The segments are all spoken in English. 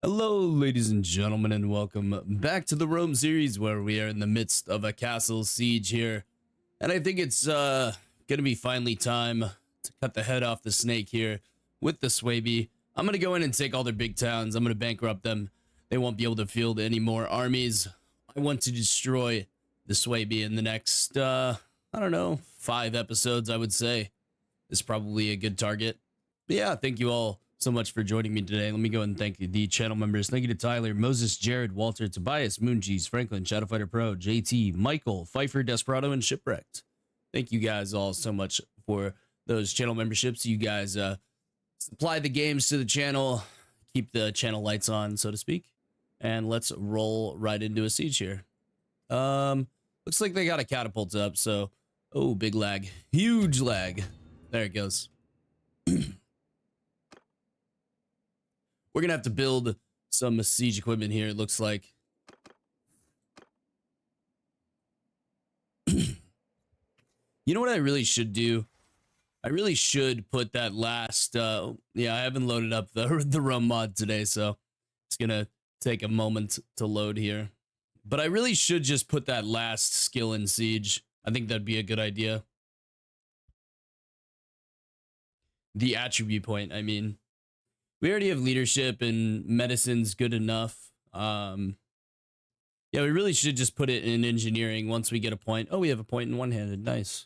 Hello, ladies and gentlemen, and welcome back to the Rome series, where we are in the midst of a castle siege here. And I think it's gonna be finally time to cut the head off the snake here with the Swaby. I'm gonna go in and take all their big towns. I'm gonna bankrupt them. They won't be able to field any more armies. I want to destroy the Swaby in the next, I don't know, 5 episodes, I would say. Is probably a good target. But yeah, thank you all so much for joining me today. Let me go and thank the channel members. Thank you to Tyler, Moses, Jared, Walter, Tobias, Mooncheese, Franklin, Shadowfighter Pro, JT, Michael, Pfeiffer, Desperado, and Shipwrecked. Thank you guys all so much for those channel memberships. You guys supply the games to the channel, keep the channel lights on, so to speak. And let's roll right into a siege here. Looks like they got a catapult up, so oh, big lag, huge lag. There it goes. We're gonna have to build some siege equipment here, it looks like. You know what I really should do? I really should put that last yeah, I haven't loaded up the Rome mod today, so it's gonna take a moment to load here. But I really should just put that last skill in siege. I think that'd be a good idea. The attribute point, I mean. We already have leadership and medicine's good enough. Yeah, we really should just put it in engineering once we get a point. Oh, we have a point in one-handed. Nice.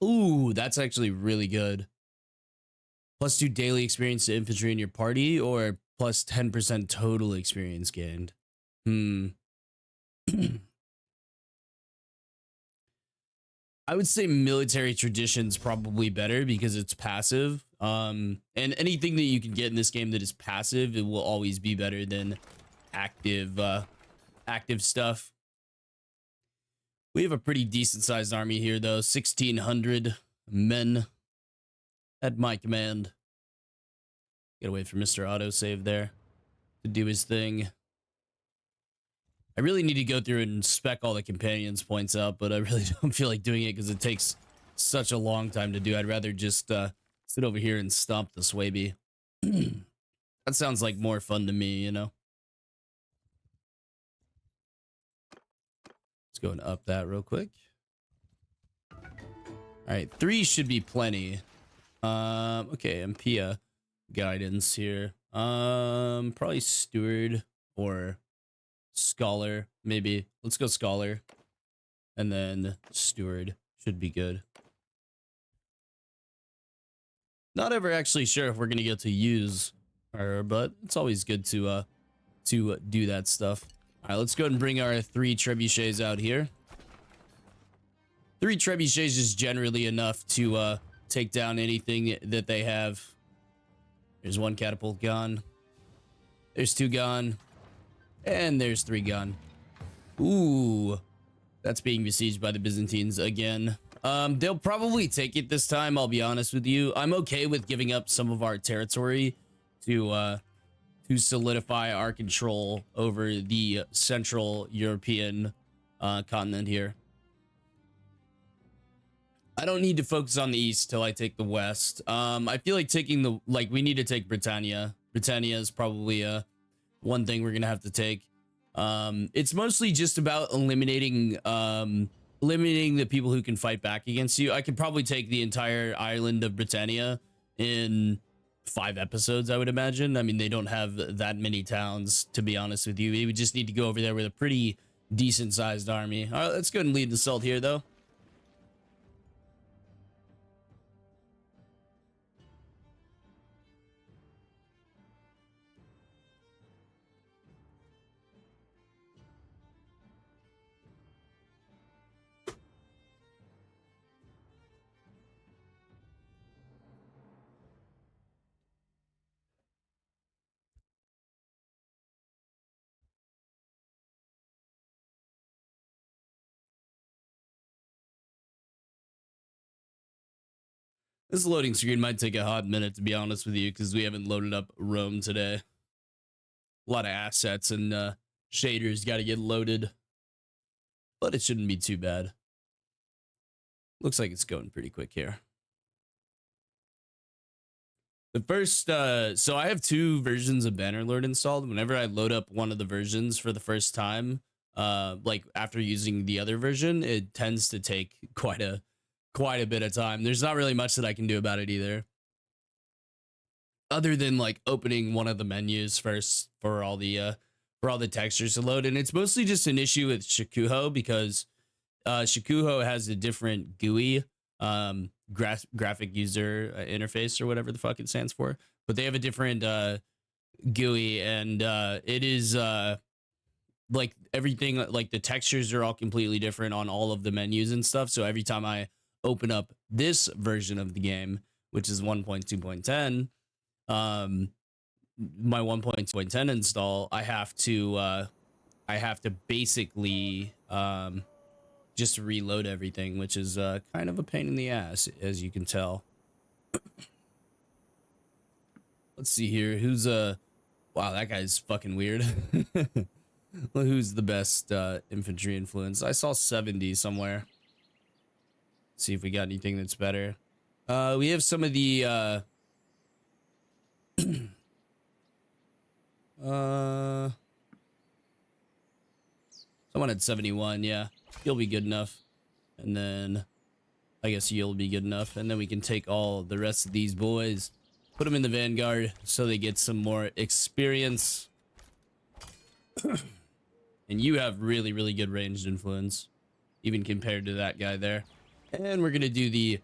Ooh, that's actually really good. +2 daily experience to infantry in your party, or plus 10% total experience gained. I would say military tradition's probably better because it's passive. And anything that you can get in this game that is passive, it will always be better than active active stuff. We have a pretty decent sized army here though, 1,600 men at my command. Gotta wait for Mr. Autosave there to do his thing. I really need to go through and spec all the companions points out, but I really don't feel like doing it because it takes such a long time to do. I'd rather just sit over here and stomp the Swaby. That sounds like more fun to me, you know? Let's go and up that real quick. All right, 3 should be plenty. Okay, Ampia guidance here. Probably steward or scholar, maybe. Let's go scholar. And then steward should be good. Not ever actually sure if we're gonna get to use her, but it's always good to do that stuff. All right, let's go ahead and bring our 3 trebuchets out here. 3 trebuchets is generally enough to take down anything that they have. There's 1 catapult gone. There's 2 gone. And there's 3 gone. Ooh, that's being besieged by the Byzantines again. They'll probably take it this time, I'll be honest with you. I'm okay with giving up some of our territory to solidify our control over the Central European continent here. I don't need to focus on the east till I take the west. I feel like taking we need to take Britannia. Britannia is probably one thing we're gonna have to take. It's mostly just about eliminating the people who can fight back against you. I could probably take the entire island of Britannia in 5 episodes, I would imagine. I mean, they don't have that many towns, to be honest with you. We would just need to go over there with a pretty decent sized army. All right, let's go ahead and lead the assault here though. This loading screen might take a hot minute, to be honest with you, because we haven't loaded up Rome today. A lot of assets and shaders got to get loaded, but it shouldn't be too bad. Looks like it's going pretty quick here. The first, so I have two versions of Bannerlord installed. Whenever I load up one of the versions for the first time, like after using the other version, it tends to take quite a bit of time. There's not really much that I can do about it either, other than like opening one of the menus first for all the textures to load. And it's mostly just an issue with Shikuho because Shikuho has a different GUI, graphic user interface, or whatever the fuck it stands for. But they have a different GUI, and it is like everything, like the textures are all completely different on all of the menus and stuff. So every time I open up this version of the game, which is 1.2.10, my 1.2.10 install, I have to basically just reload everything, which is kind of a pain in the ass, as you can tell. Let's see here. Who's wow, that guy's fucking weird. Well, who's the best infantry influence? I saw 70 somewhere. Let's see if we got anything that's better. We have some of the someone at 71, yeah. He'll be good enough. And then I guess you'll be good enough. And then we can take all the rest of these boys, put them in the Vanguard so they get some more experience. And you have really, really good ranged influence, even compared to that guy there. And we're gonna do the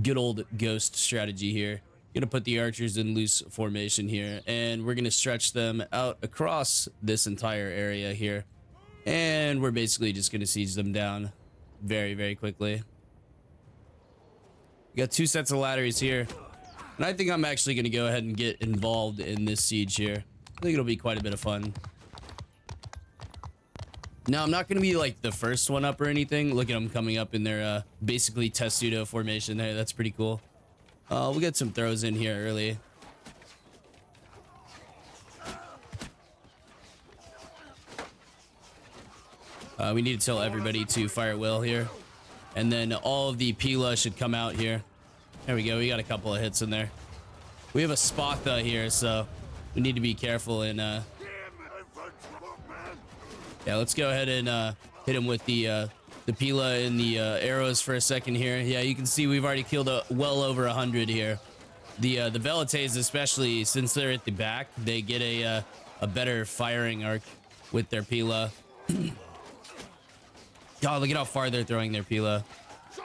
good old ghost strategy here. Gonna put the archers in loose formation here, and we're gonna stretch them out across this entire area here. And we're basically just gonna siege them down very, very quickly. We got two sets of ladders here, and I think I'm actually gonna go ahead and get involved in this siege here. I think it'll be quite a bit of fun. Now, I'm not going to be like the first one up or anything. Look at them coming up in their basically testudo formation there. That's pretty cool. We'll get some throws in here early. We need to tell everybody to fire well here. And then all of the Pila should come out here. There we go. We got a couple of hits in there. We have a Spatha here, so we need to be careful and yeah, let's go ahead and hit him with the Pila and the arrows for a second here. Yeah, you can see we've already killed well over 100 here. The Velites, especially since they're at the back, they get a better firing arc with their Pila. God, look at how far they're throwing their Pila. All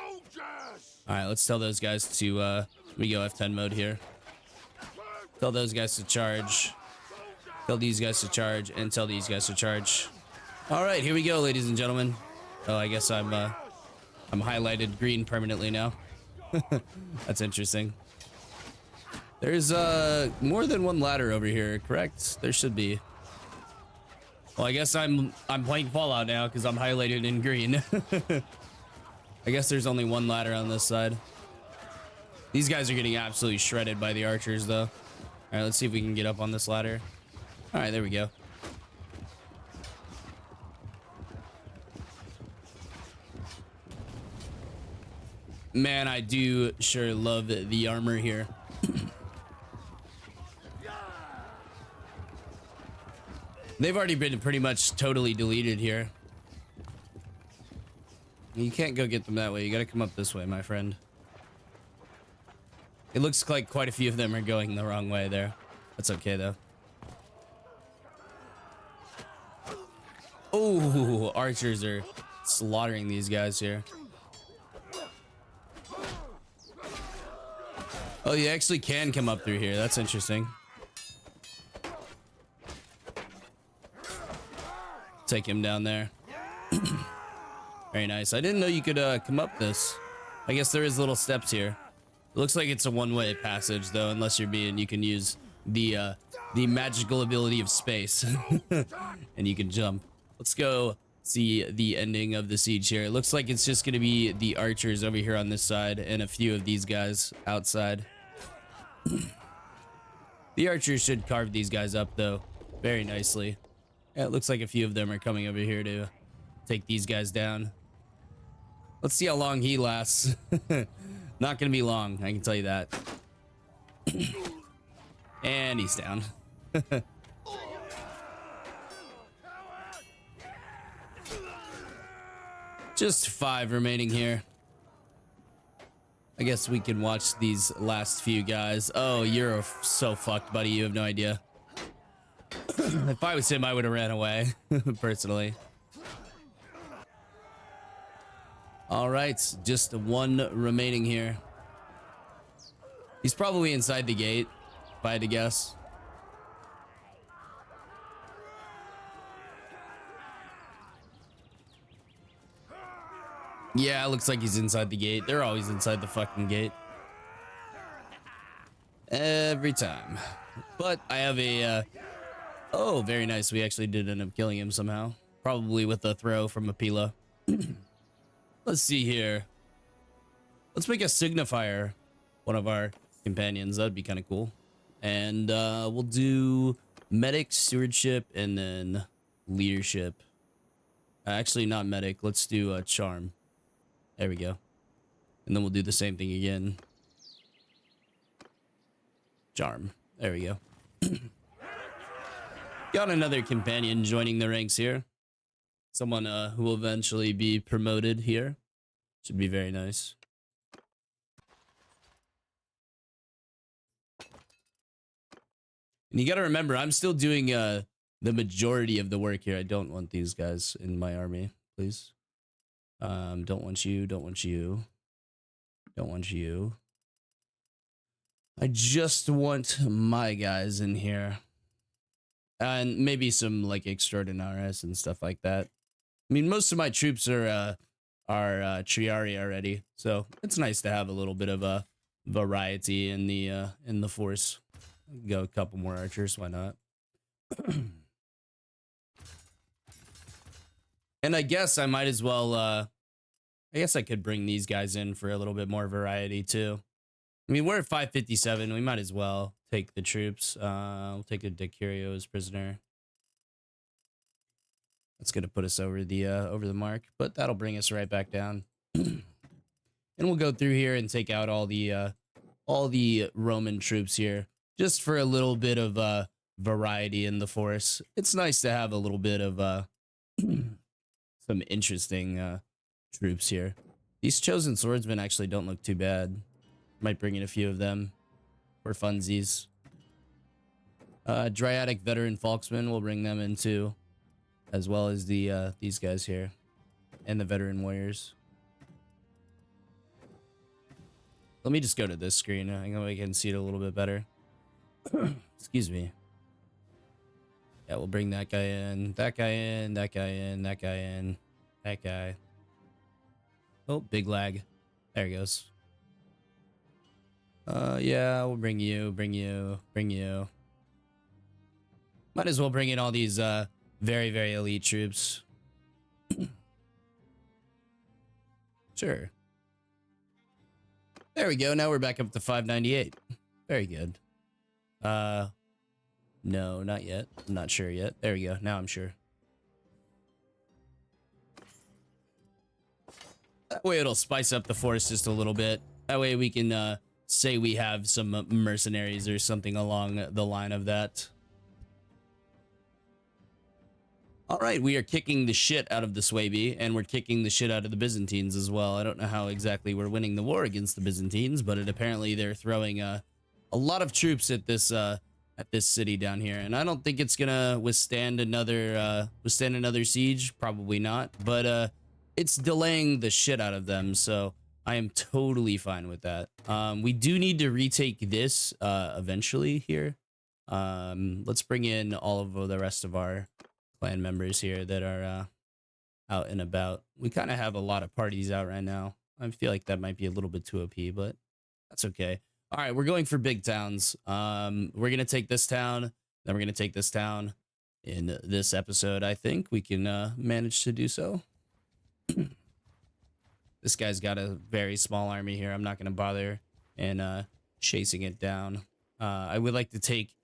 right, let's tell those guys to we go F10 mode here. Tell those guys to charge. Tell these guys to charge, and tell these guys to charge. All right, here we go, ladies and gentlemen. Oh, I guess I'm highlighted green permanently now. That's interesting. There's more than one ladder over here, correct? There should be. Well, I guess I'm playing Fallout now because I'm highlighted in green. I guess there's only one ladder on this side. These guys are getting absolutely shredded by the archers, though. All right, let's see if we can get up on this ladder. All right, there we go. Man, I do sure love the armor here. They've already been pretty much totally deleted here. You can't go get them that way. You gotta come up this way, my friend. It looks like quite a few of them are going the wrong way there. That's okay, though. Oh, archers are slaughtering these guys here. Oh, you actually can come up through here. That's interesting. Take him down there. Very nice. I didn't know you could come up this. I guess there is little steps here. It looks like it's a one-way passage, though, unless you're being, you can use the magical ability of space. And you can jump. Let's go see the ending of the siege here. It looks like it's just going to be the archers over here on this side and a few of these guys outside. The archers should carve these guys up, though, very nicely. Yeah, it looks like a few of them are coming over here to take these guys down. Let's see how long he lasts. Not gonna be long, I can tell you that. And he's down. Just 5 remaining here. I guess we can watch these last few guys. Oh, you're so fucked, buddy. You have no idea. If I was him, I would have ran away, personally. All right, just 1 remaining here. He's probably inside the gate, if I had to guess. Yeah, it looks like he's inside the gate. They're always inside the fucking gate. Every time. But I have a... oh, very nice. We actually did end up killing him somehow. Probably with a throw from a Pila. Let's see here. Let's make a signifier one of our companions. That'd be kind of cool. And we'll do medic, stewardship, and then leadership. Actually, not medic. Let's do charm. There we go. And then we'll do the same thing again. Charm. There we go. Got another companion joining the ranks here. Someone who will eventually be promoted here. Should be very nice. And you got to remember, I'm still doing the majority of the work here. I don't want these guys in my army, please. Don't want you, don't want you. Don't want you. I just want my guys in here. And maybe some like extraordinaires and stuff like that. I mean, most of my troops are Triari already, so it's nice to have a little bit of a variety in the force. Go a couple more archers, why not? And I guess I might as well I guess I could bring these guys in for a little bit more variety too. I mean, we're at 557. We might as well take the troops. We'll take a Decurio as prisoner. That's gonna put us over the mark, but that'll bring us right back down. And we'll go through here and take out all the Roman troops here, just for a little bit of variety in the force. It's nice to have a little bit of some interesting troops here. These chosen swordsmen actually don't look too bad. Might bring in a few of them for funsies. Dryadic veteran Falksmen, we'll bring them in too, as well as the these guys here and the veteran warriors. Let me just go to this screen. I think I can see it a little bit better. Excuse me. Yeah, we'll bring that guy in, that guy in, that guy in, that guy in, that guy. Oh, big lag. There he goes. Yeah, we'll bring you, bring you, bring you. Might as well bring in all these very, very elite troops. Sure. There we go. Now we're back up to 598. Very good. No, not yet. I'm not sure yet. There we go. Now I'm sure. That way it'll spice up the force just a little bit. That way we can say we have some mercenaries or something along the line of that. All right, we are kicking the shit out of the Swaby, and we're kicking the shit out of the Byzantines as well. I don't know how exactly we're winning the war against the Byzantines, but apparently they're throwing a lot of troops at this city down here, and I don't think it's gonna withstand another siege. Probably not, but it's delaying the shit out of them, so I am totally fine with that. We do need to retake this eventually here. Let's bring in all of the rest of our clan members here that are out and about. We kind of have a lot of parties out right now. I feel like that might be a little bit too OP, but that's okay. All right, we're going for big towns. We're gonna take this town, then we're gonna take this town. In this episode, I think we can manage to do so. This guy's got a very small army here. I'm not gonna bother and chasing it down. I would like to take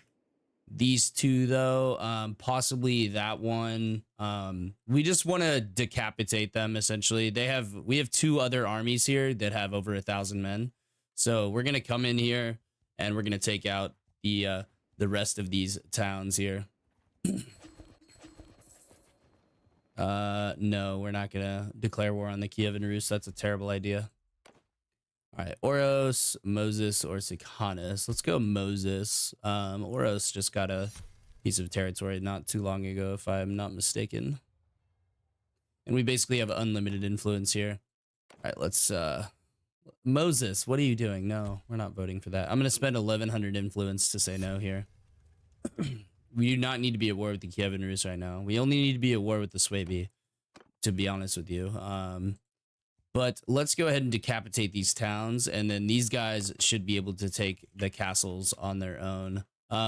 these two though, possibly that one. We just want to decapitate them essentially. We have two other armies here that have over 1,000 men. So we're gonna come in here and we're gonna take out the rest of these towns here. No, we're not gonna declare war on the Kievan Rus. That's a terrible idea. All right, Oros, Moses, or Sikanis. Let's go Moses. Oros just got a piece of territory not too long ago, if I'm not mistaken. And we basically have unlimited influence here. All right, let's Moses, what are you doing? No, we're not voting for that. I'm gonna spend 1100 influence to say no here. We do not need to be at war with the Kievan Rus right now. We only need to be at war with the Swaby, to be honest with you. But let's go ahead and decapitate these towns, and then these guys should be able to take the castles on their own.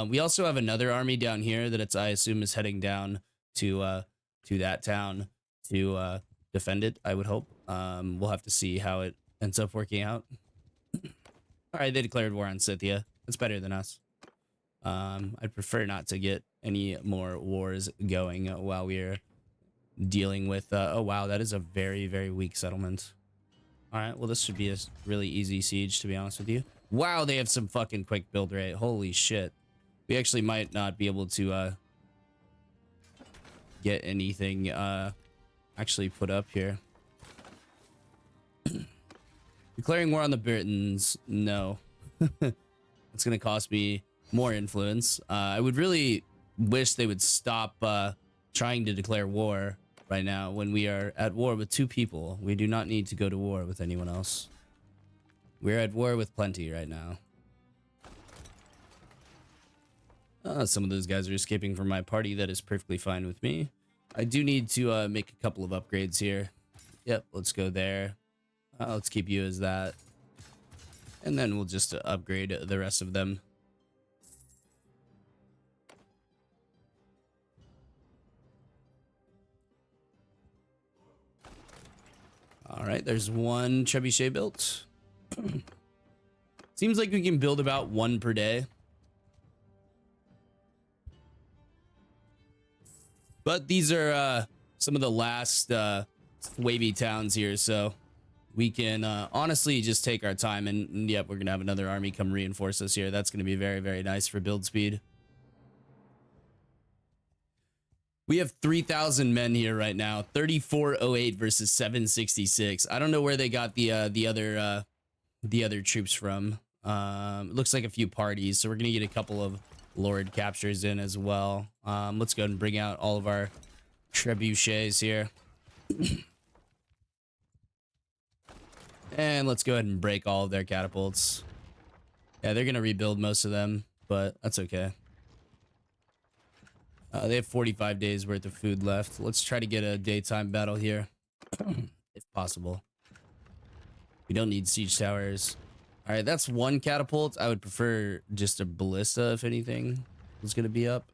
We also have another army down here that I assume is heading down to that town to defend it, I would hope. We'll have to see how it ends up working out. All right, they declared war on Scythia. That's better than us. I'd prefer not to get any more wars going while we're dealing with oh wow, that is a very, very weak settlement. All right, well, this should be a really easy siege, to be honest with you. Wow, they have some fucking quick build rate. Holy shit. We actually might not be able to get anything actually put up here. Declaring war on the Britons, no. It's gonna cost me more influence. I would really wish they would stop trying to declare war right now when we are at war with 2 people. We do not need to go to war with anyone else. We're at war with plenty right now. Some of those guys are escaping from my party. That is perfectly fine with me. I do need to make a couple of upgrades here. Yep, let's go there. Let's keep you as that. And then we'll just upgrade the rest of them. All right, there's one trebuchet built. Seems like we can build about 1 per day. But these are some of the last wavy towns here, so we can honestly just take our time. And yep, we're gonna have another army come reinforce us here. That's gonna be very, very nice for build speed. We have 3,000 men here right now. 3408 versus 766. I don't know where they got the other troops from. It looks like a few parties, so we're gonna get a couple of Lord captures in as well. Let's go ahead and bring out all of our trebuchets here. And let's go ahead and break all of their catapults. Yeah, they're gonna rebuild most of them, but that's okay. They have 45 days worth of food left. Let's try to get a daytime battle here, if possible. We don't need siege towers. All right, that's 1 catapult. I would prefer just a ballista, if anything was going to be up.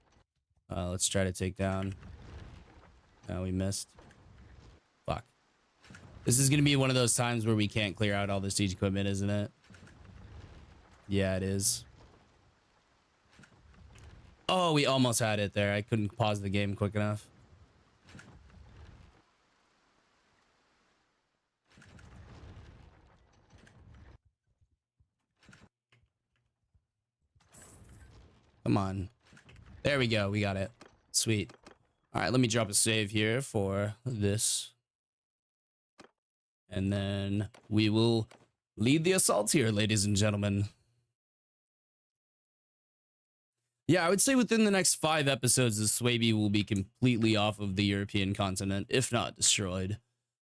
Let's try to take down. Oh, we missed. Fuck. This is going to be one of those times where we can't clear out all the siege equipment, isn't it? Yeah, it is. Oh, we almost had it there. I couldn't pause the game quick enough. Come on. There we go. We got it. Sweet. All right, let me drop a save here for this. And then we will lead the assault here, ladies and gentlemen. Yeah, I would say within the next 5 episodes, the Swaby will be completely off of the European continent, if not destroyed.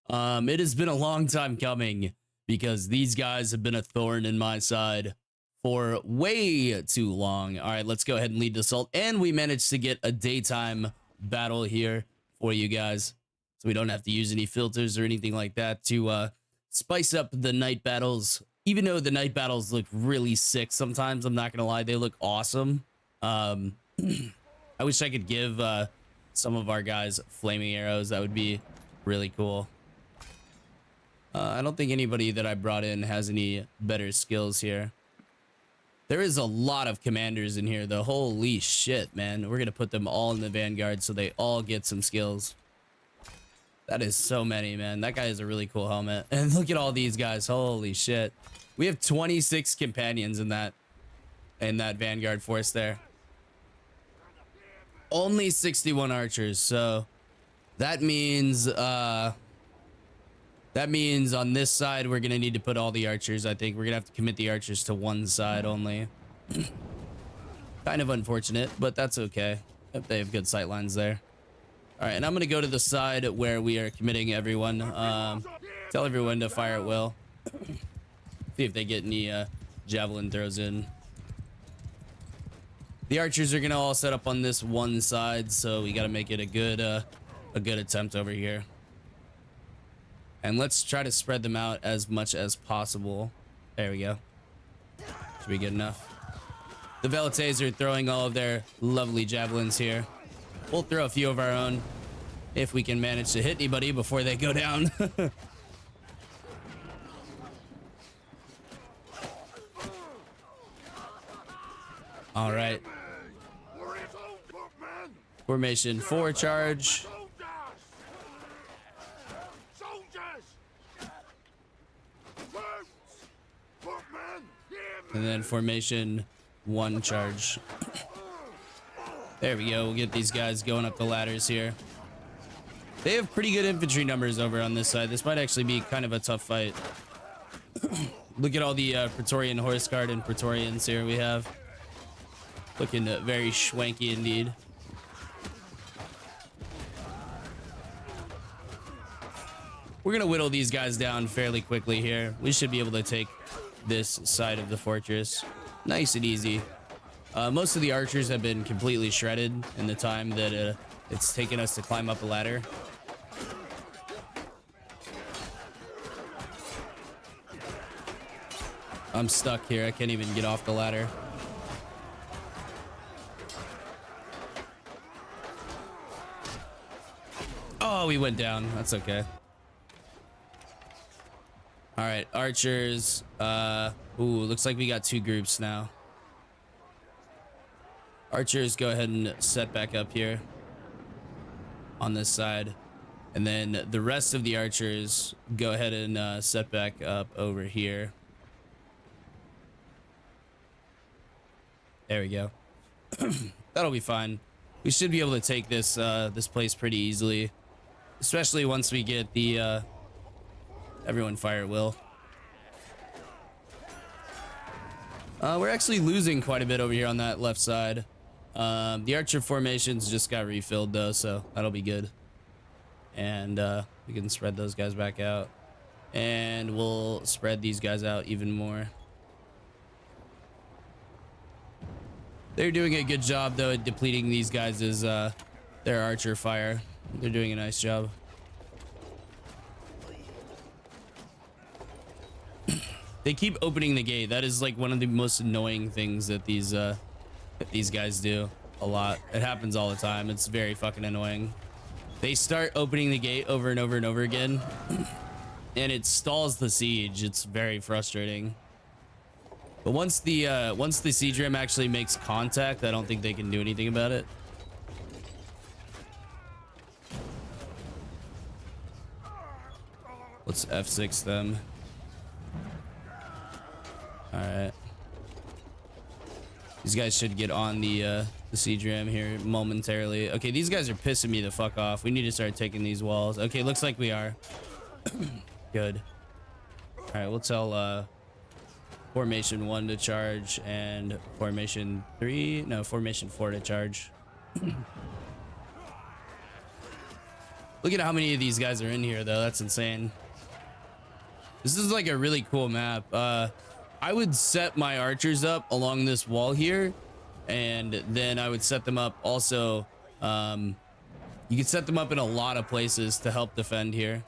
It has been a long time coming because these guys have been a thorn in my side for way too long. All right, let's go ahead and lead the assault. And we managed to get a daytime battle here for you guys, so we don't have to use any filters or anything like that to spice up the night battles. Even though the night battles look really sick sometimes, I'm not gonna lie, they look awesome. I wish I could give some of our guys flaming arrows. That would be really cool. I don't think anybody that I brought in has any better skills here. There is a lot of commanders in here though. Holy shit, man. We're gonna put them all in the vanguard so they all get some skills. That is so many, man. That guy has a really cool helmet. And look at all these guys. Holy shit. We have 26 companions in that. in that vanguard force there. Only 61 archers, so that means on this side we're gonna need to put all the archers. I think we're gonna have to commit the archers to one side only. Kind of unfortunate, but that's okay if they have good sight lines there. All right, and I'm gonna go to the side where we are committing everyone. Tell everyone to fire at will. See if they get any javelin throws in. The archers are gonna all set up on this one side, so we gotta make it a good attempt over here. And let's try to spread them out as much as possible. There we go. Should be good enough. The Velites are throwing all of their lovely javelins here. We'll throw a few of our own if we can manage to hit anybody before they go down. All right. Formation 4 charge. And then formation 1 charge. There we go. We'll get these guys going up the ladders here. They have pretty good infantry numbers over on this side. This might actually be kind of a tough fight. Look at all the Praetorian Horse Guard and Praetorians here we have. Looking very schwanky indeed. We're going to whittle these guys down fairly quickly here. We should be able to take this side of the fortress nice and easy. Most of the archers have been completely shredded in the time that it's taken us to climb up a ladder. I'm stuck here. I can't even get off the ladder. Oh, we went down. That's okay. All right, archers. Ooh, looks like we got 2 groups now. Archers, go ahead and set back up here on this side. And then the rest of the archers, go ahead and set back up over here. There we go. That'll be fine. We should be able to take this this place pretty easily, especially once we get the everyone fire at will. We're actually losing quite a bit over here on that left side. The archer formations just got refilled though, so that'll be good. And we can spread those guys back out, and we'll spread these guys out even more. They're doing a good job though at depleting these guys' their archer fire. They're doing a nice job. They keep opening the gate. That is like one of the most annoying things that these guys do a lot. It happens all the time. It's very fucking annoying. They start opening the gate over and over and over again, and it stalls the siege. It's very frustrating. But once the siege ram actually makes contact, I don't think they can do anything about it. Let's F6 them. All right. These guys should get on the siege ram here momentarily. Okay, these guys are pissing me the fuck off. We need to start taking these walls. Okay, looks like we are. Good. All right, we'll tell formation 1 to charge and formation 4 to charge. Look at how many of these guys are in here though. That's insane. This is like a really cool map. I would set my archers up along this wall here, and then I would set them up also. You could set them up in a lot of places to help defend here.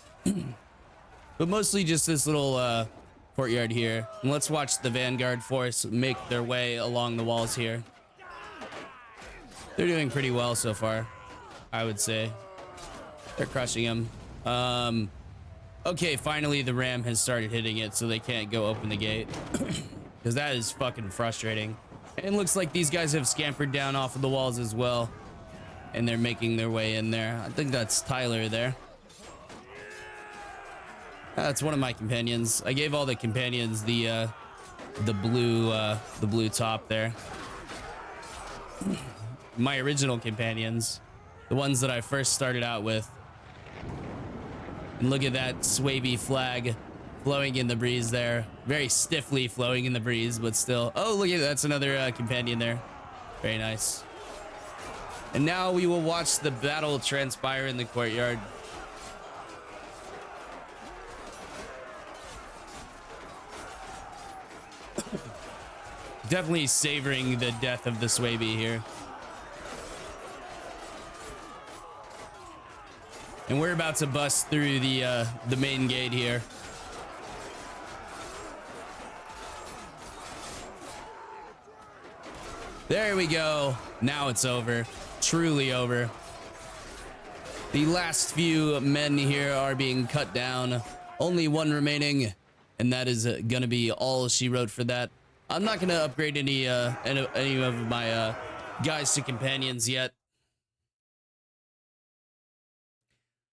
But mostly just this little courtyard here. And let's watch the vanguard force make their way along the walls here. They're doing pretty well so far, I would say. They're crushing them. Okay, finally the ram has started hitting it, so they can't go open the gate. Because that is fucking frustrating. And it looks like these guys have scampered down off of the walls as well, and they're making their way in there. I think that's Tyler there. That's one of my companions. I gave all the companions the the blue top there. My original companions, the ones that I first started out with. And look at that swaby flag flowing in the breeze there. Very stiffly flowing in the breeze, but still. Oh, look at that's another companion there. Very nice. And now we will watch the battle transpire in the courtyard. Definitely savoring the death of the swaby here. And we're about to bust through the main gate here. There we go. Now it's over. Truly over. The last few men here are being cut down. Only one remaining, and that is gonna be all she wrote for that. I'm not gonna upgrade any of my guys to companions yet.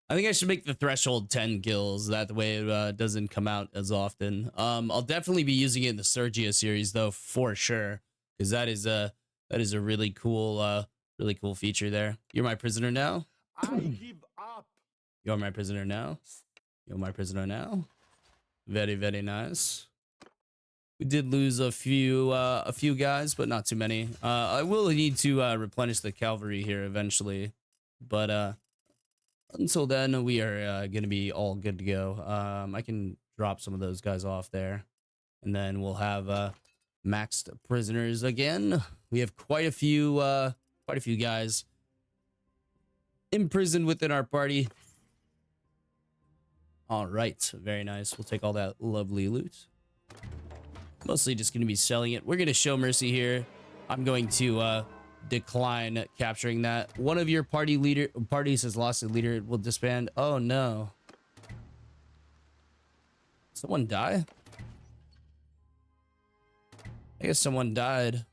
I think I should make the threshold 10 kills. That way it doesn't come out as often. I'll definitely be using it in the Sergia series though, for sure, because that is a really cool feature there. You're my prisoner now. I give up. You're my prisoner now. You're my prisoner now. Very, very nice. We did lose a few guys, but not too many. I will need to replenish the cavalry here eventually, but until then, we are going to be all good to go. I can drop some of those guys off there, and then we'll have maxed prisoners again. We have quite a few guys imprisoned within our party. All right, very nice. We'll take all that lovely loot. Mostly just going to be selling it. We're going to show mercy here. I'm going to decline capturing that. One of your parties has lost a leader. It will disband. Oh no. Someone die? I guess someone died.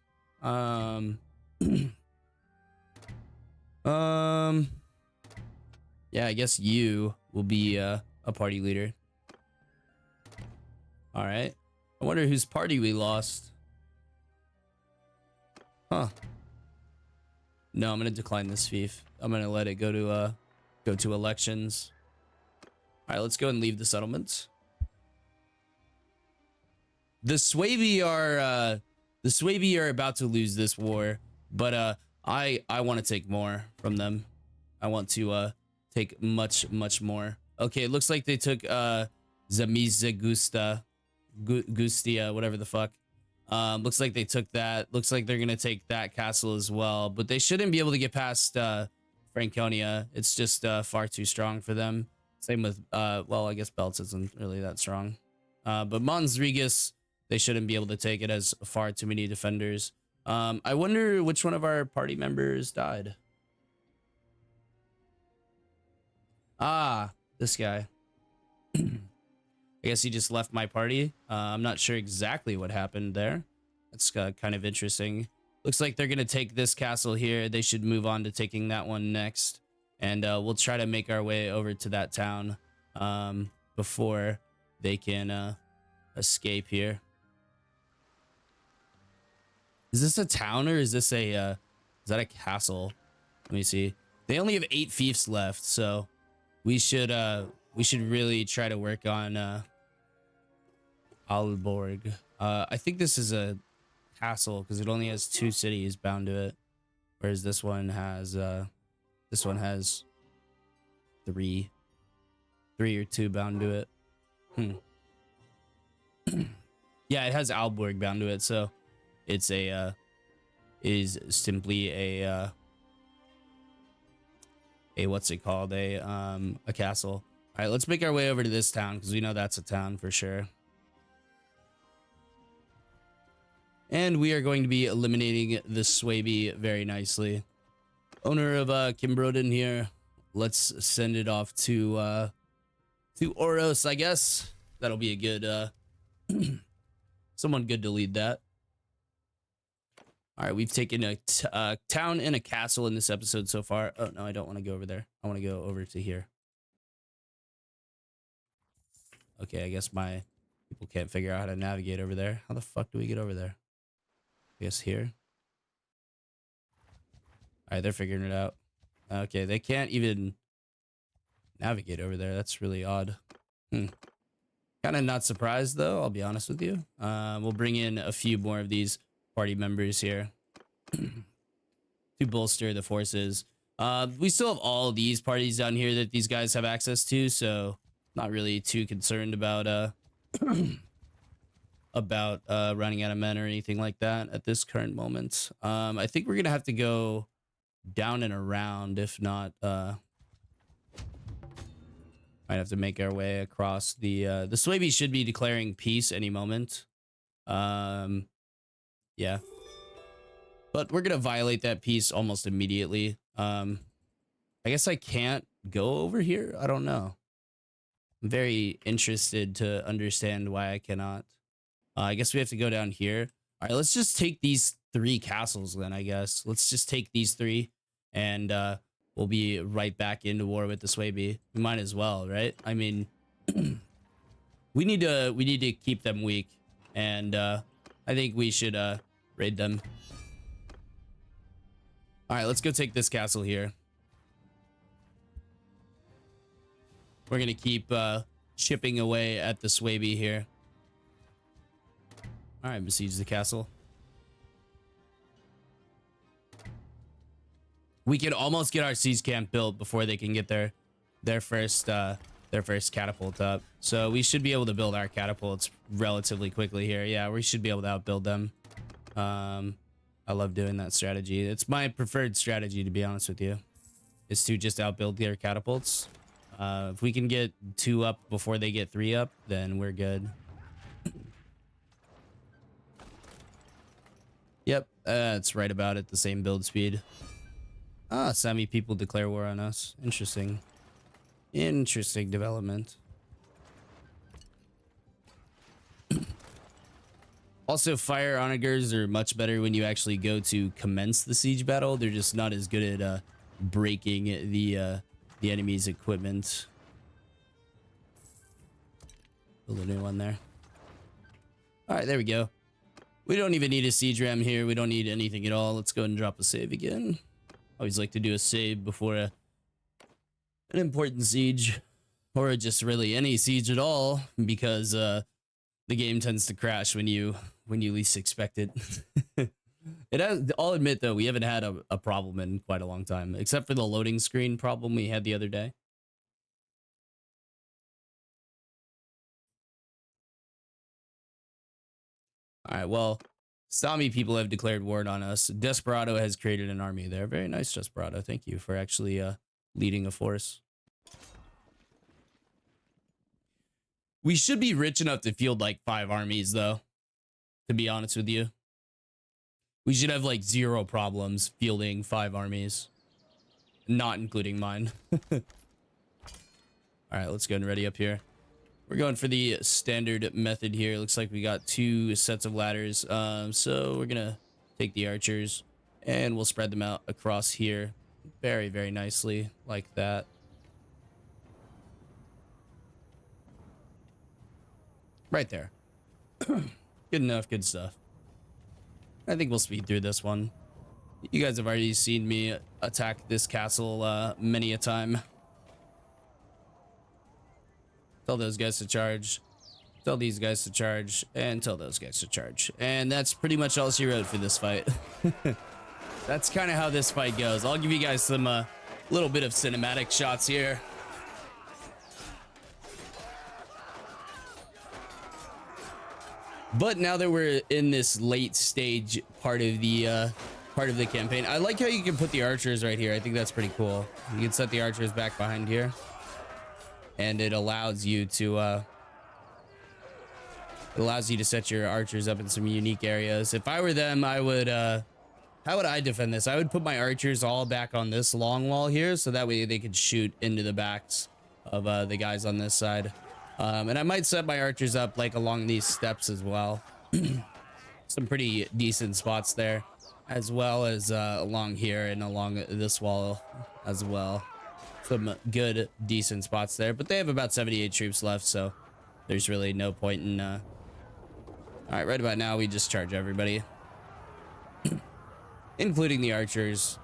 Yeah, I guess you will be a party leader. All right. I wonder whose party we lost. Huh. No, I'm gonna decline this fief. I'm gonna let it go to elections. All right, let's go and leave the settlement. The Swaby are about to lose this war, but I want to take more from them. I want to take much more. Okay, it looks like they took Zamisa Gustia, whatever the fuck. Looks like they took that. Looks like they're gonna take that castle as well, but they shouldn't be able to get past Franconia. It's just far too strong for them. Same with well, I guess Belts isn't really that strong, but Mons Regis, they shouldn't be able to take it as far too many defenders. I wonder which one of our party members died. Ah, this guy. I guess he just left my party. I'm not sure exactly what happened there. That's kind of interesting. Looks like they're going to take this castle here. They should move on to taking that one next. And we'll try to make our way over to that town before they can escape here. Is this a town or is this a is that a castle? Let me see. They only have 8 fiefs left, so we should really try to work on Alborg. I think this is a castle because it only has 2 cities bound to it, whereas this one has 3 or 2 bound to it. Yeah, it has Alborg bound to it, so it's a is simply a what's it called, a castle. All right, let's make our way over to this town because we know that's a town for sure. And we are going to be eliminating the Swaby very nicely. Owner of Kimbroden here. Let's send it off to Oros, I guess. That'll be a good someone good to lead that. All right, we've taken a town and a castle in this episode so far. Oh no, I don't want to go over there. I want to go over to here. Okay, I guess my People can't figure out how to navigate over there. How the fuck do we get over there? I guess here. All right, they're figuring it out. Okay, they can't even navigate over there. That's really odd. Kind of not surprised though, I'll be honest with you. We'll bring in a few more of these party members here to bolster the forces. We still have all these parties down here that these guys have access to, so not really too concerned about running out of men or anything like that at this current moment. I think we're gonna have to go down and around, if not might have to make our way across the Swaby should be declaring peace any moment. Yeah, but we're gonna violate that peace almost immediately. I guess I can't go over here. I don't know. I'm very interested to understand why I cannot. I guess we have to go down here. All right, let's just take these 3 castles then, I guess. Let's just take these 3 and we'll be right back into war with the Swaby. We might as well, right? I mean, we need to keep them weak, and I think we should raid them. All right, let's go take this castle here. We're gonna keep chipping away at the Swaby here. All right, besiege the castle. We can almost get our siege camp built before they can get their first catapult up. So we should be able to build our catapults relatively quickly here. Yeah, we should be able to outbuild them. I love doing that strategy. It's my preferred strategy, to be honest with you, is to just outbuild their catapults. If we can get 2 up before they get 3 up, then we're good. Yep, it's right about at the same build speed. Ah, Sami people declare war on us. Interesting. Interesting development. Also, fire onagers are much better when you actually go to commence the siege battle. They're just not as good at breaking the enemy's equipment. Build a new one there. All right, there we go. We don't even need a siege ram here. We don't need anything at all. Let's go ahead and drop a save again. Always like to do a save before an important siege, or just really any siege at all, because the game tends to crash when you least expect it. It has, I'll admit though, we haven't had a problem in quite a long time, except for the loading screen problem we had the other day. All right, well, Sami people have declared war on us. Desperado has created an army there. Very nice, Desperado. Thank you for actually leading a force. We should be rich enough to field like 5 armies, though, to be honest with you. We should have like 0 problems fielding 5 armies, not including mine. All right, let's go and ready up here. We're going for the standard method here. Looks like we got 2 sets of ladders. So we're gonna take the archers and we'll spread them out across here very, very nicely like that. Right there. Good enough, good stuff. I think we'll speed through this one. You guys have already seen me attack this castle many a time. Tell those guys to charge. Tell these guys to charge. And tell those guys to charge. And that's pretty much all she wrote for this fight. That's kind of how this fight goes. I'll give you guys some little bit of cinematic shots here. But now that we're in this late stage part of the campaign, I like how you can put the archers right here. I think that's pretty cool. You can set the archers back behind here, and it allows you to set your archers up in some unique areas. If I were them, I would how would I defend this? I would put my archers all back on this long wall here, so that way they could shoot into the backs of the guys on this side. And I might set my archers up like along these steps as well. Some pretty decent spots there, as well as along here and along this wall as well. Some good, decent spots there, but they have about 78 troops left, so there's really no point in all right, right about now we just charge everybody, including the archers.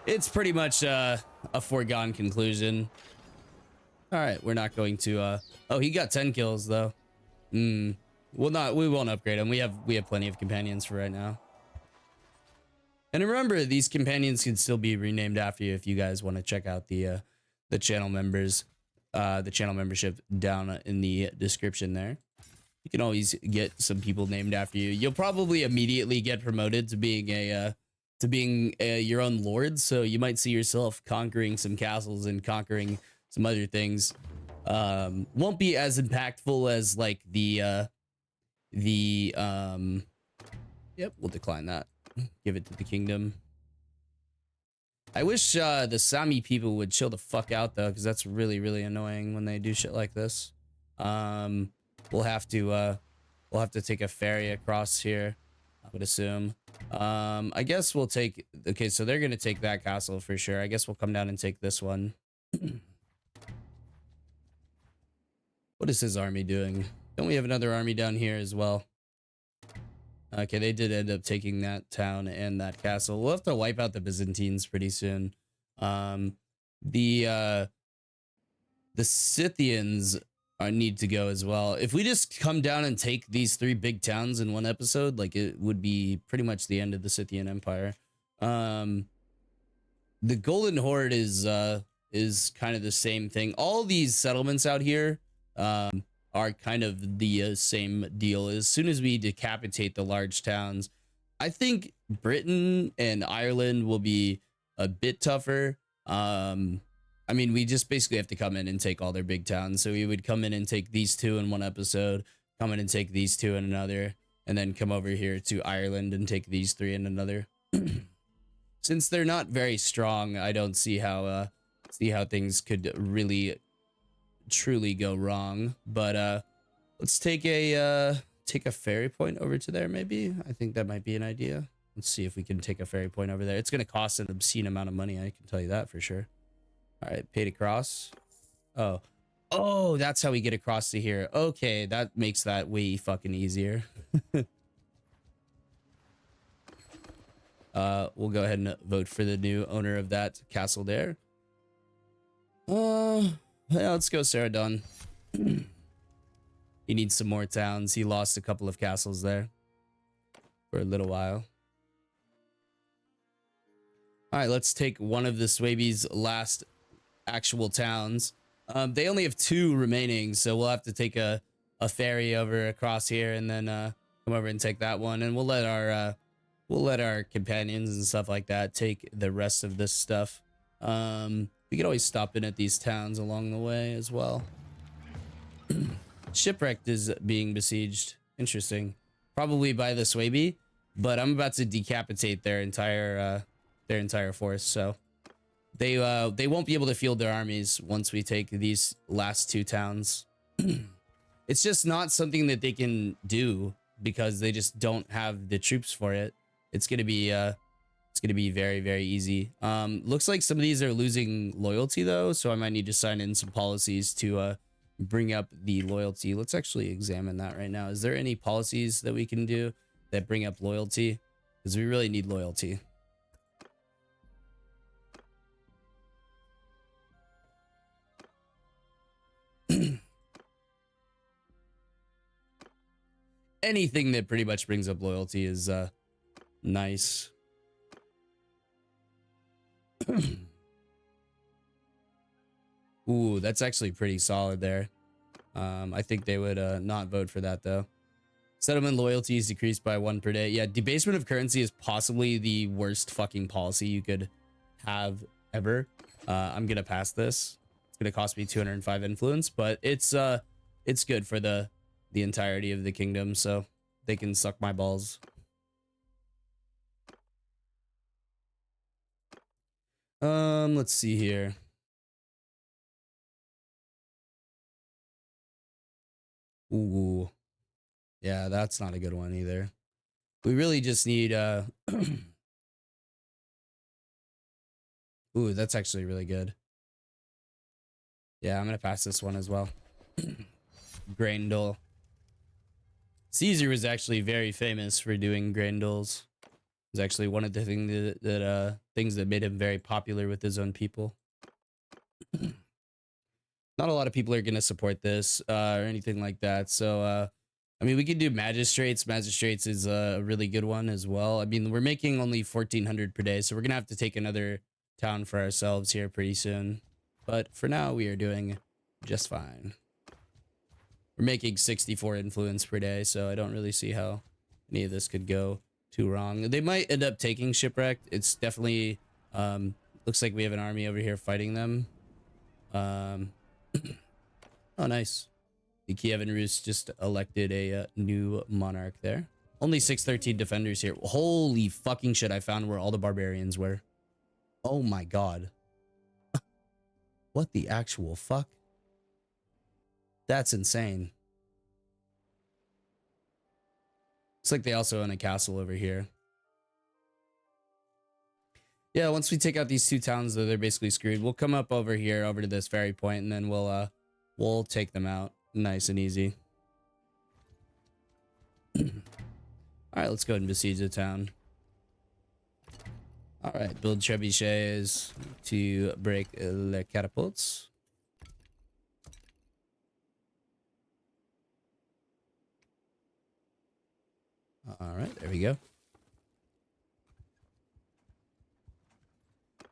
It's pretty much a foregone conclusion. All right, we're not going to oh, he got 10 kills though. We won't upgrade him. We have plenty of companions for right now. And remember, these companions can still be renamed after you if you guys want to check out the channel members, the channel membership down in the description there. You can always get some people named after you. You'll probably immediately get promoted to being your own lord. So you might see yourself conquering some castles and conquering some other things. Won't be as impactful as like the yep, we'll decline that. Give it to the kingdom. I wish the Sami people would chill the fuck out though, because that's really, really annoying when they do shit like this. We'll have to take a ferry across here, I would assume. I guess we'll take, okay, so they're gonna take that castle for sure. I guess we'll come down and take this one. What is his army doing? Don't we have another army down here as well? Okay, they did end up taking that town and that castle. We'll have to wipe out the Byzantines pretty soon. The Scythians need to go as well. If we just come down and take these 3 big towns in one episode, like it would be pretty much the end of the Scythian Empire. The Golden Horde is kind of the same thing. All these settlements out here are kind of the same deal. As soon as we decapitate the large towns, I think Britain and Ireland will be a bit tougher. I mean, we just basically have to come in and take all their big towns. So we would come in and take these 2 in one episode, come in and take these 2 in another, and then come over here to Ireland and take these 3 in another. Since they're not very strong, I don't see how things could really truly go wrong. But let's take a ferry point over to there. Maybe I think that might be an idea. Let's see if we can take a ferry point over there. It's going to cost an obscene amount of money, I can tell you that for sure. All right, paid across. Oh, that's how we get across to here. Okay, that makes that way fucking easier. We'll go ahead and vote for the new owner of that castle there. Yeah, let's go Ceradon. He needs some more towns. He lost a couple of castles there for a little while. All right, let's take one of the Swabi's last actual towns. They only have 2 remaining, so we'll have to take a ferry over across here and then come over and take that one, and we'll let our companions and stuff like that take the rest of this stuff. We could always stop in at these towns along the way as well. Shipwrecked is being besieged. Interesting. Probably by the Swabi, but I'm about to decapitate their entire force, so they won't be able to field their armies once we take these last 2 towns. It's just not something that they can do because they just don't have the troops for it. It's gonna be very, very easy. Looks like some of these are losing loyalty though, so I might need to sign in some policies to bring up the loyalty. Let's actually examine that right now. Is there any policies that we can do that bring up loyalty? Because we really need loyalty. Anything that pretty much brings up loyalty is nice. Ooh, that's actually pretty solid there. I think they would not vote for that though. Settlement loyalty is decreased by 1 per day. Yeah, debasement of currency is possibly the worst fucking policy you could have ever. I'm gonna pass this. It's gonna cost me 205 influence, but it's good for the entirety of the kingdom, so they can suck my balls. Let's see here. Ooh. Yeah, that's not a good one either. We really just need ooh, that's actually really good. Yeah, I'm gonna pass this one as well. Graindol. Caesar was actually very famous for doing graindols. It's actually one of the things that made him very popular with his own people. Not a lot of people are gonna support this or anything like that. So I mean, we could do magistrates. Magistrates is a really good one as well. I mean, we're making only 1,400 per day, so we're gonna have to take another town for ourselves here pretty soon. But for now, we are doing just fine. We're making 64 influence per day, so I don't really see how any of this could go too wrong. They might end up taking Shipwrecked. It's definitely looks like we have an army over here fighting them. Oh, nice. The Kievan Rus just elected a new monarch there. Only 613 defenders here. Holy fucking shit, I found where all the barbarians were. Oh my god. What the actual fuck? That's insane. Looks like they also own a castle over here. Yeah, once we take out these two towns, though, they're basically screwed. We'll come up over here, over to this ferry point, and then we'll take them out nice and easy. All right, let's go ahead and besiege the town. All right, build trebuchets to break the catapults. All right, there we go.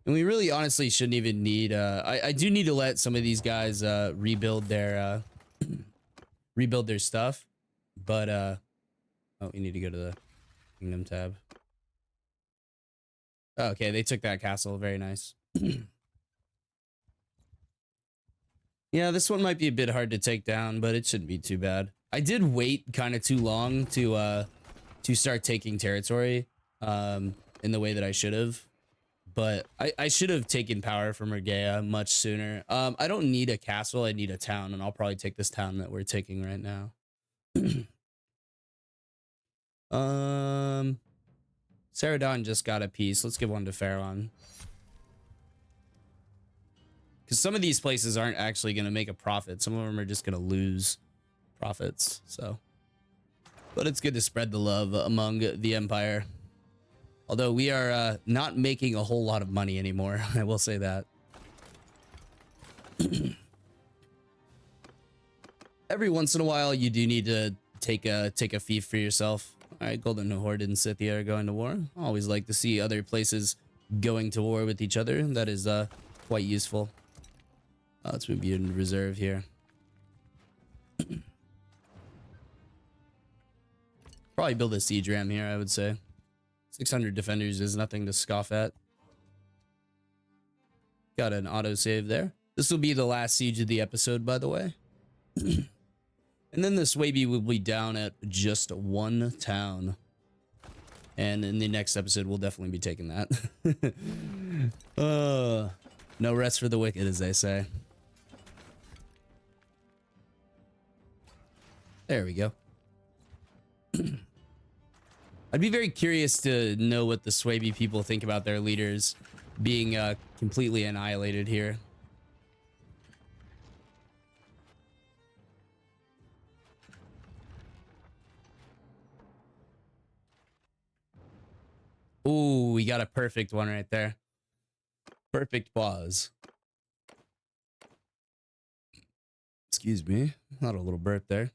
And we really honestly shouldn't even need I do need to let some of these guys rebuild their stuff. But oh, we need to go to the kingdom tab. Oh, okay, they took that castle. Very nice. Yeah, this one might be a bit hard to take down, but it shouldn't be too bad. I did wait kind of too long to start taking territory in the way that I should have. But I should have taken power from Ergea much sooner. I don't need a castle, I need a town, and I'll probably take this town that we're taking right now. Saradon just got a piece. Let's give one to Pharaon. Because some of these places aren't actually going to make a profit. Some of them are just going to lose profits. So, but it's good to spread the love among the Empire. Although we are not making a whole lot of money anymore. I will say that. Every once in a while, you do need to take a fief for yourself. All right, Golden Horde and Scythia are going to war. I always like to see other places going to war with each other. That is quite useful. Let's move you in reserve here. Probably build a siege ram here, I would say. 600 defenders is nothing to scoff at. Got an autosave there. This will be the last siege of the episode, by the way. And then this Swaby will be down at just one town. And in the next episode, we'll definitely be taking that. No rest for the wicked, as they say. There we go. I'd be very curious to know what the Swaby people think about their leaders being completely annihilated here. Ooh, we got a perfect one right there. Perfect pause. Excuse me. Not a little burp there.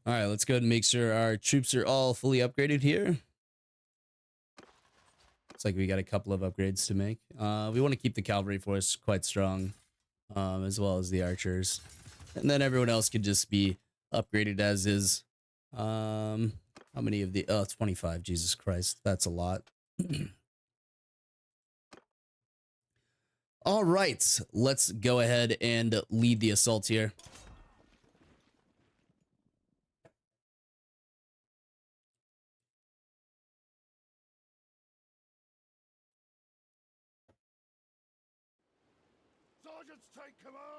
All right, let's go ahead and make sure our troops are all fully upgraded here. Looks like we got a couple of upgrades to make. We want to keep the cavalry force quite strong, as well as the archers. And then everyone else could just be upgraded as is. How many of the... Oh, 25. Jesus Christ. That's a lot. All right. Let's go ahead and lead the assault here.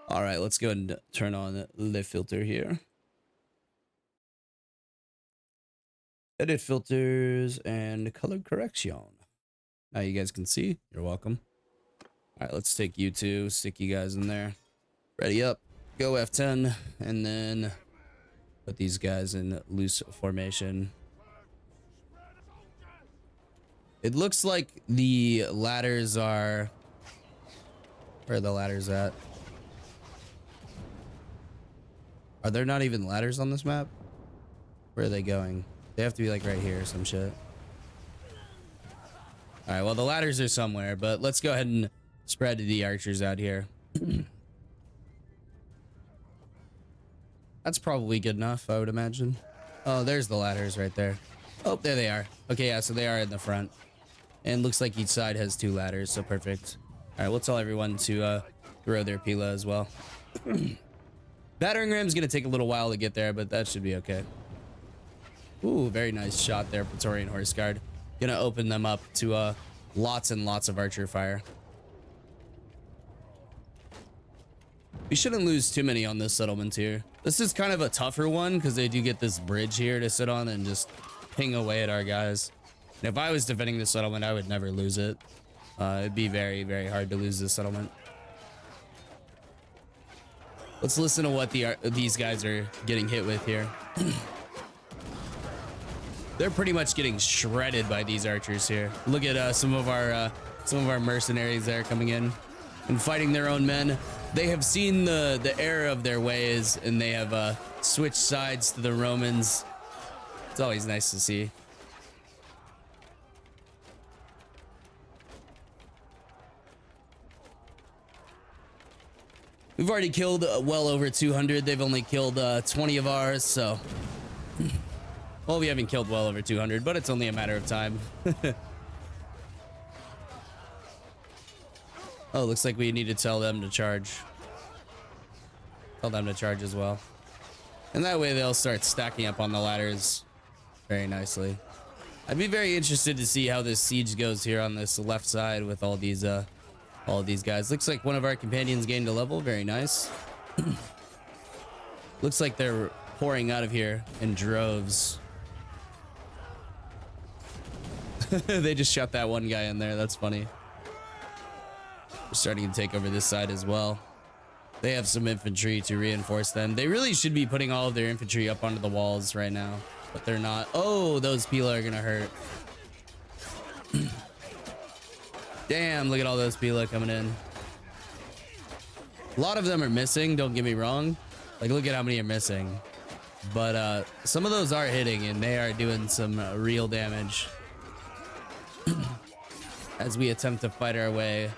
All right, let's go and turn on the filter here. Edit filters and color correction. Now you guys can see. You're welcome. All right, let's take you two, stick you guys in there. Ready up, go F10, and then put these guys in loose formation. It looks like the ladders are... Where are the ladders at? Are there not even ladders on this map? Where are they going? They have to be like right here or some shit. All right, well, the ladders are somewhere, but let's go ahead and spread the archers out here. That's probably good enough, I would imagine. Oh, there's the ladders right there. Oh, there they are. Okay, yeah, so they are in the front. And looks like each side has 2 ladders, so perfect. All right, we'll tell everyone to throw their Pila as well. Battering ram's gonna take a little while to get there, but that should be okay. Ooh, very nice shot there, Praetorian Horse Guard. Gonna open them up to lots and lots of archer fire. We shouldn't lose too many on this settlement here. This is kind of a tougher one because they do get this bridge here to sit on and just ping away at our guys. And if I was defending the settlement, I would never lose it. It'd be very, very hard to lose this settlement. Let's listen to what these guys are getting hit with here. They're pretty much getting shredded by these archers here. Look at some of our mercenaries there coming in and fighting their own men. They have seen the error of their ways and they have switched sides to the Romans. It's always nice to see. We've already killed well over 200. They've only killed 20 of ours, so... Well, we haven't killed well over 200, but it's only a matter of time. Oh, looks like we need to tell them to charge. Tell them to charge as well. And that way they'll start stacking up on the ladders very nicely. I'd be very interested to see how this siege goes here on this left side with all these guys. Looks like one of our companions gained a level. Very nice. Looks like they're pouring out of here in droves. They just shot that one guy in there. That's funny. We're starting to take over this side as well. They have some infantry to reinforce them. They really should be putting all of their infantry up onto the walls right now, but they're not. Oh, those Pila are gonna hurt. Damn, look at all those Pila coming in. A lot of them are missing, don't get me wrong. Like, look at how many are missing. But some of those are hitting and they are doing some real damage. As we attempt to fight our way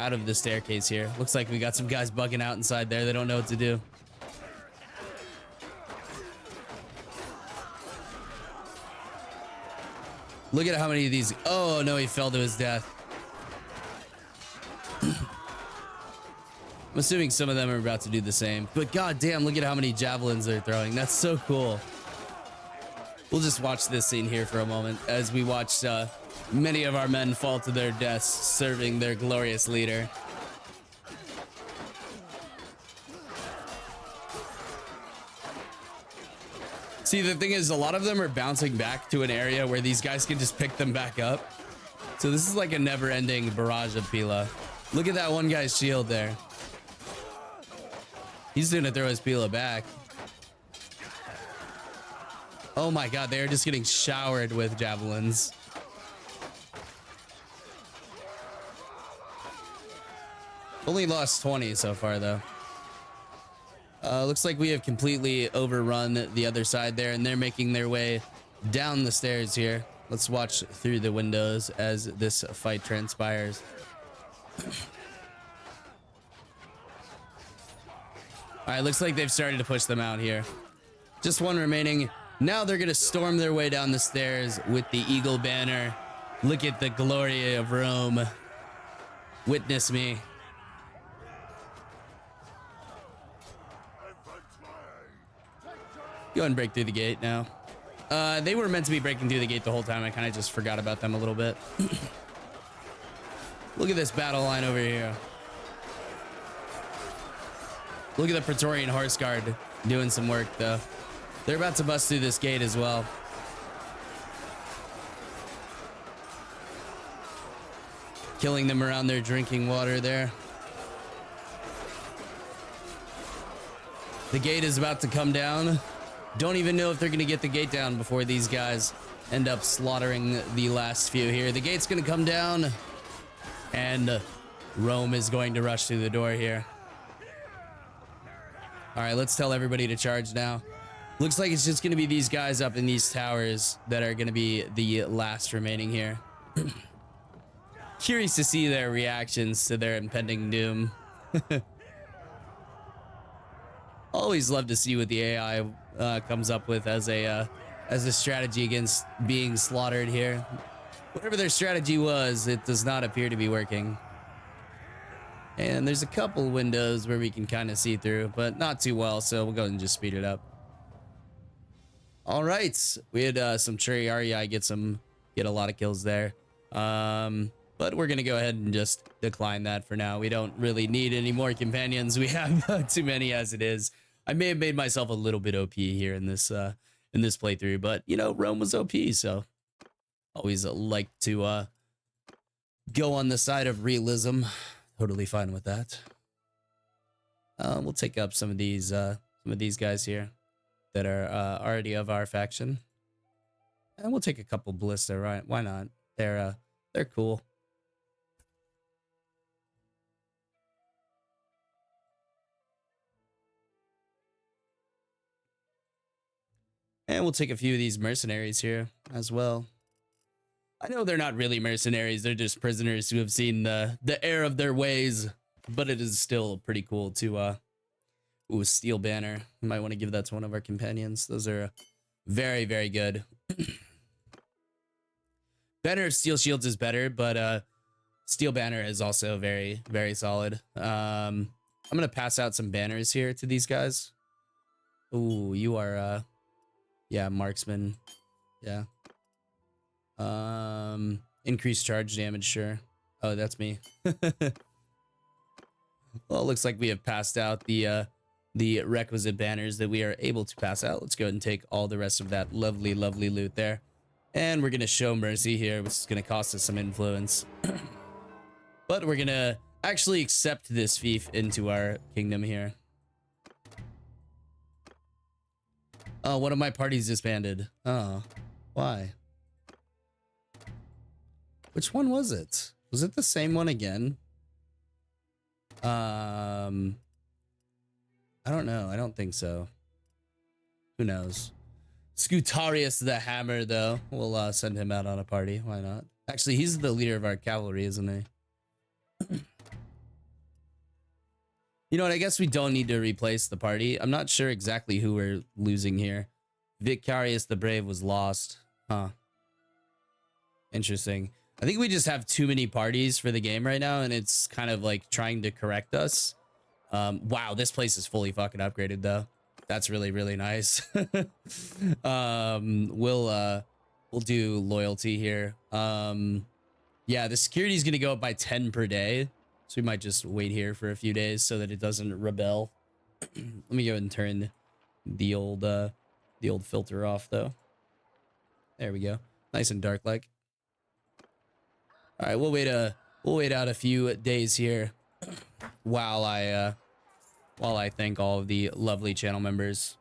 out of the staircase here. Looks like we got some guys bugging out inside there. They don't know what to do. Look at how many of these. Oh no, he fell to his death. I'm assuming some of them are about to do the same, but goddamn, look at how many javelins they're throwing. That's so cool. We'll just watch this scene here for a moment as we watch many of our men fall to their deaths serving their glorious leader. See, the thing is, a lot of them are bouncing back to an area where these guys can just pick them back up. So this is like a never-ending barrage of Pila. Look at that one guy's shield there. He's gonna throw his Pila back. Oh my god, they are just getting showered with javelins. Only lost 20 so far though. Looks like we have completely overrun the other side there and they're making their way down the stairs here. Let's watch through the windows as this fight transpires. All right, looks like they've started to push them out here. Just one remaining. Now they're gonna storm their way down the stairs with the eagle banner. Look at the glory of Rome. Witness me. Go ahead and break through the gate now. They were meant to be breaking through the gate the whole time. I kind of just forgot about them a little bit. Look at this battle line over here. Look at the Praetorian Horse Guard doing some work though. They're about to bust through this gate as well. killing them around their drinking water there. The gate is about to come down. Don't even know if they're going to get the gate down before these guys end up slaughtering the last few here. The gate's going to come down, and Rome is going to rush through the door here. All right, let's tell everybody to charge now. Looks like it's just going to be these guys up in these towers that are going to be the last remaining here. Curious to see their reactions to their impending doom. Always love to see what the AI comes up with as a strategy against being slaughtered here. Whatever their strategy was, it does not appear to be working. And there's a couple windows where we can kind of see through, but not too well, so we'll go ahead and just speed it up. All right, we had some Cherry REI get a lot of kills there. But we're gonna go ahead and just decline that for now. We don't really need any more companions. We have too many as it is. I may have made myself a little bit OP here in this playthrough, but you know, Rome was OP, so always like to go on the side of realism. Totally fine with that. We'll take up some of these guys here that are already of our faction, and we'll take a couple ballista. Right? Why not? They're cool. And we'll take a few of these mercenaries here as well. I know they're not really mercenaries. They're just prisoners who have seen the error of their ways. But it is still pretty cool to... Ooh, Steel Banner. We might want to give that to one of our companions. Those are very, very good. Banner of Steel Shields is better, but Steel Banner is also very, very solid. I'm going to pass out some banners here to these guys. Ooh, you are... yeah, marksman. Yeah. Increased charge damage, sure. Oh, that's me. Well, it looks like we have passed out the requisite banners that we are able to pass out. Let's go ahead and take all the rest of that lovely, lovely loot there. And we're going to show mercy here, which is going to cost us some influence. But we're going to actually accept this fief into our kingdom here. Oh, one of my parties disbanded. Oh, why? Which one was it? Was it the same one again? I don't know. I don't think so. Who knows? Scutarius the Hammer, though. We'll send him out on a party. Why not? Actually, he's the leader of our cavalry, isn't he? You know what? I guess we don't need to replace the party. I'm not sure exactly who we're losing here. Vicarius the Brave was lost. Huh. Interesting. I think we just have too many parties for the game right now, and it's kind of like trying to correct us. Wow, this place is fully fucking upgraded, though. That's really, really nice. We'll do loyalty here. Yeah, the security is going to go up by 10 per day. So we might just wait here for a few days so that it doesn't rebel. Let me go ahead and turn the old filter off, though. There we go. Nice and dark like. All right, we'll wait out a few days here while I thank all of the lovely channel members.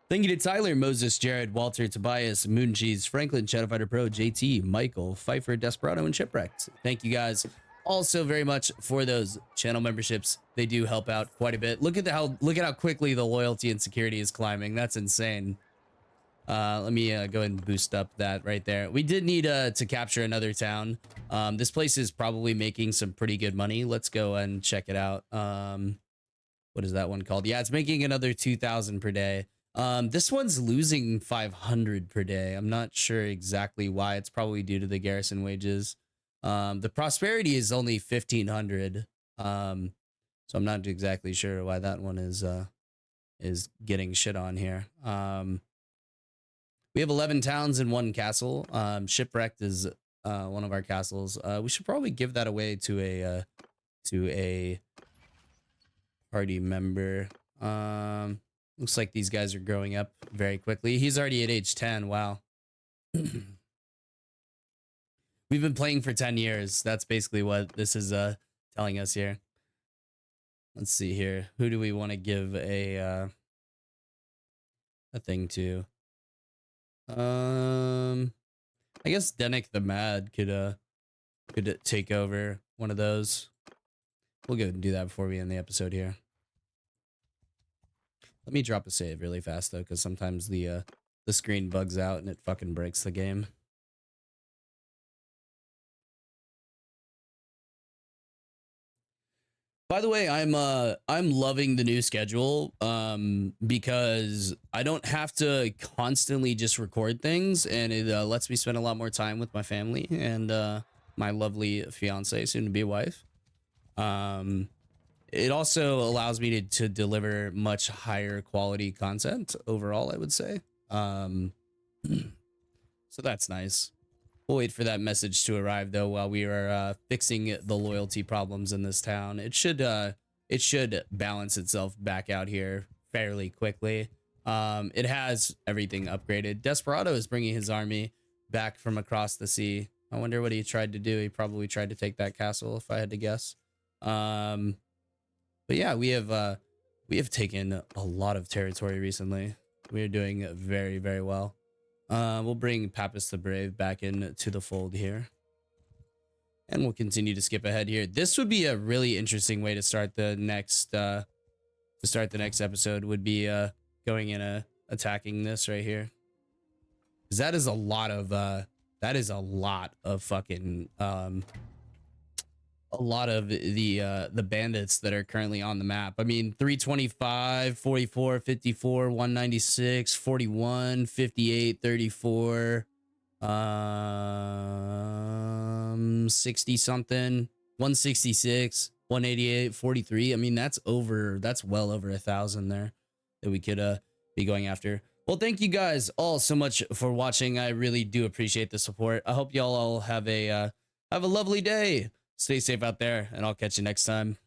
Thank you to Tyler, Moses, Jared, Walter, Tobias, Mooncheese, Franklin, Shadowfighter Pro, JT, Michael, Pfeiffer, Desperado, and Shipwrecked. Thank you guys also very much for those channel memberships. They do help out quite a bit. Look at how quickly the loyalty and security is climbing. That's insane. Let me go ahead and boost up that right there. We did need to capture another town. This place is probably making some pretty good money. Let's go and check it out. What is that one called? Yeah, it's making another 2,000 per day. This one's losing 500 per day. I'm not sure exactly why. It's probably due to the garrison wages. The prosperity is only 1,500. So I'm not exactly sure why that one is getting shit on here. We have 11 towns and 1 castle. Shipwrecked is one of our castles. We should probably give that away to a party member. Looks like these guys are growing up very quickly. He's already at age 10. Wow. We've been playing for 10 years. That's basically what this is telling us here. Let's see here. Who do we want to give a thing to? I guess Denick the Mad could take over one of those. We'll go and do that before we end the episode here. Let me drop a save really fast though, because sometimes the screen bugs out and it fucking breaks the game. By the way, I'm loving the new schedule because I don't have to constantly just record things, and it lets me spend a lot more time with my family and my lovely fiance, soon to be wife. It also allows me to deliver much higher quality content overall, I would say. So that's nice. We'll wait for that message to arrive though while we are fixing the loyalty problems in this town. It should balance itself back out here fairly quickly. It has everything upgraded. Desperado is bringing his army back from across the sea. I wonder what he tried to do. He probably tried to take that castle, if I had to guess. But yeah, we have taken a lot of territory recently. We are doing very, very well. We'll bring Pappas the Brave back into the fold here. And we'll continue to skip ahead here. This would be a really interesting way to start the next episode, would be going in attacking this right here. Because that is a lot of fucking a lot of the bandits that are currently on the map. I mean, 325, 44, 54, 196, 41, 58, 34, 60 something, 166, 188, 43. I mean, that's well over 1,000 there that we could be going after. Well, thank you guys all so much for watching. I really do appreciate the support. I hope y'all all have a lovely day. Stay safe out there, and I'll catch you next time.